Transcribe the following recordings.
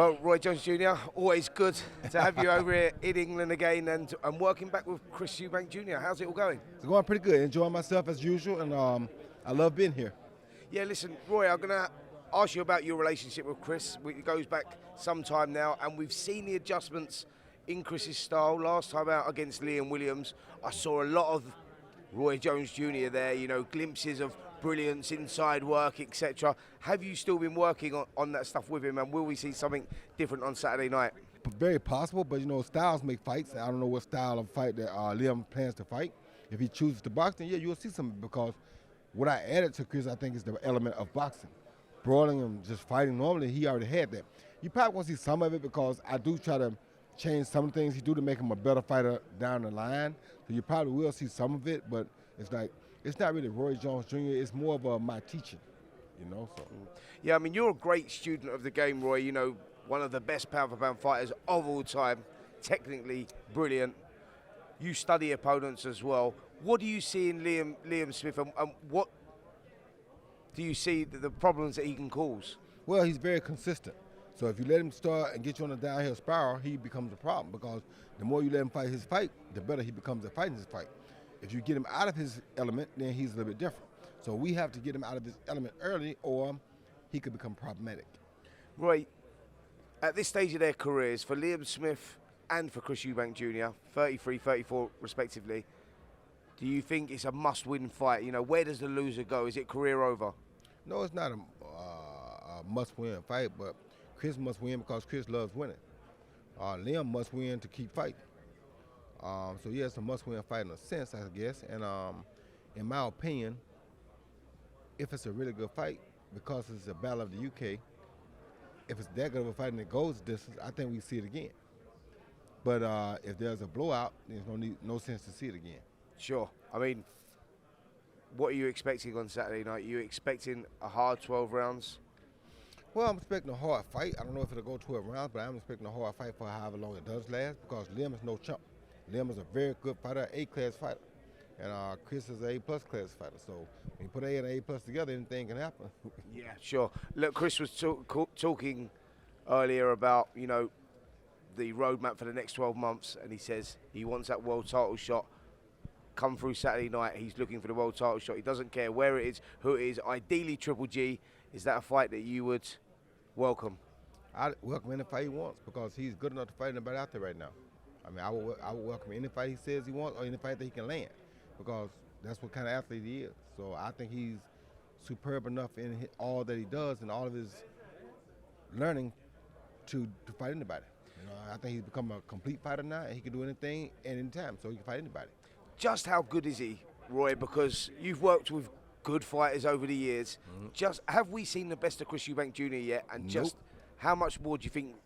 Well, Roy Jones Jr., always good to have you over here in England again and working back with Chris Eubank Jr. How's it all going? It's going pretty good. Enjoying myself as usual, and I love being here. Yeah, listen, Roy, I'm going to ask you about your relationship with Chris. It goes back some time now, and we've seen the adjustments in Chris's style. Last time out against Liam Williams, I saw a lot of Roy Jones Jr. there, you know, glimpses of brilliance, inside work, etc. Have you still been working on that stuff with him, and will we see something different on Saturday night? Very possible, but you know, styles make fights. I don't know what style of fight that Liam plans to fight. If he chooses to box, then yeah, you'll see something, because what I added to Chris, I think, is the element of boxing. Brawling and just fighting normally, he already had that. You probably won't see some of it, because I do try to change some things he do to make him a better fighter down the line. So you probably will see some of it, but it's like, it's not really Roy Jones Jr., it's more of my teaching, you know. So. Yeah, I mean, you're a great student of the game, Roy, you know, one of the best pound-for-pound fighters of all time, technically brilliant. You study opponents as well. What do you see in Liam Smith, and what do you see the problems that he can cause? Well, he's very consistent. So if you let him start and get you on a downhill spiral, he becomes a problem, because the more you let him fight his fight, the better he becomes at fighting his fight. If you get him out of his element, then he's a little bit different. So we have to get him out of his element early, or he could become problematic. Roy, at this stage of their careers, for Liam Smith and for Chris Eubank Jr., 33, 34 respectively, do you think it's a must-win fight? You know, where does the loser go? Is it career over? No, it's not a must-win fight, but Chris must win because Chris loves winning. Liam must win to keep fighting. So yeah, it's a must-win fight in a sense, I guess. And in my opinion, if it's a really good fight, because it's a battle of the UK, if it's that good of a fight and it goes distance, I think we see it again. But if there's a blowout, there's no sense to see it again. Sure. I mean, what are you expecting on Saturday night? Are you expecting a hard 12 rounds? Well, I'm expecting a hard fight. I don't know if it'll go 12 rounds, but I'm expecting a hard fight for however long it does last, because Liam is no chump. Liam is a very good fighter, A-class fighter. And Chris is an A-plus class fighter. So when you put A and A-plus together, anything can happen. Yeah, sure. Look, Chris was talking earlier about, you know, the roadmap for the next 12 months, and he says he wants that world title shot come through Saturday night. He's looking for the world title shot. He doesn't care where it is, who it is, ideally Triple G. Is that a fight that you would welcome? I'd welcome any fight he wants, because he's good enough to fight anybody out there right now. I mean, I would welcome any fight he says he wants, or any fight that he can land, because that's what kind of athlete he is. So I think he's superb enough in all that he does and all of his learning to fight anybody. You know, I think he's become a complete fighter now, and he can do anything at any time, so he can fight anybody. Just how good is he, Roy? Because you've worked with good fighters over the years. Just have we seen the best of Chris Eubank Jr. yet? And just how much more do you think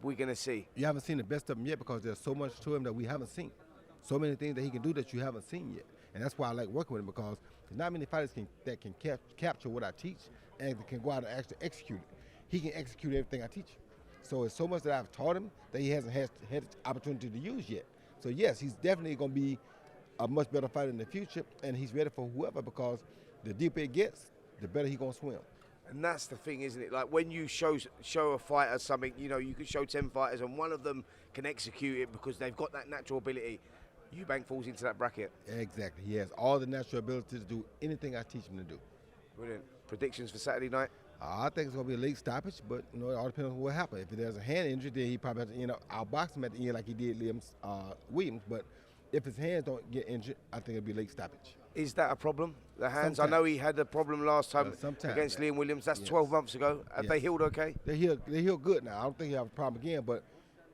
we're going to see? You haven't seen the best of him yet, because there's so much to him that we haven't seen. So many things that he can do that you haven't seen yet. And that's why I like working with him, because there's not many fighters that can capture what I teach and can go out and actually execute it. He can execute everything I teach. So it's so much that I've taught him that he hasn't had the opportunity to use yet. So yes, he's definitely going to be a much better fighter in the future, and he's ready for whoever, because the deeper it gets, the better he's going to swim. And that's the thing, isn't it? Like when you show a fighter something, you know, you could show 10 fighters and one of them can execute it because they've got that natural ability. Eubank falls into that bracket. Exactly. He has all the natural ability to do anything I teach him to do. Brilliant. Predictions for Saturday night? I think it's going to be a late stoppage, but you know, it all depends on what happens. If there's a hand injury, then he probably has to, you know, outbox him at the end like he did Liam Williams. But if his hands don't get injured, I think it'll be late stoppage. Is that a problem? The hands? Sometimes. I know he had a problem last time against Liam Williams. That's 12 months ago. Have they healed okay? They healed good now. I don't think he'll have a problem again, but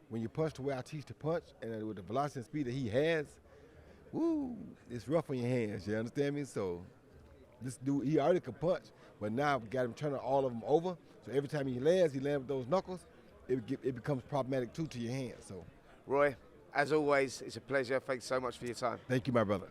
when you punch the way I teach to punch, and with the velocity and speed that he has, woo, it's rough on your hands, you understand me? So this dude, he already can punch, but now we got him turning all of them over. So every time he lands with those knuckles, it becomes problematic too to your hands. So, Roy, as always, it's a pleasure. Thanks so much for your time. Thank you, my brother.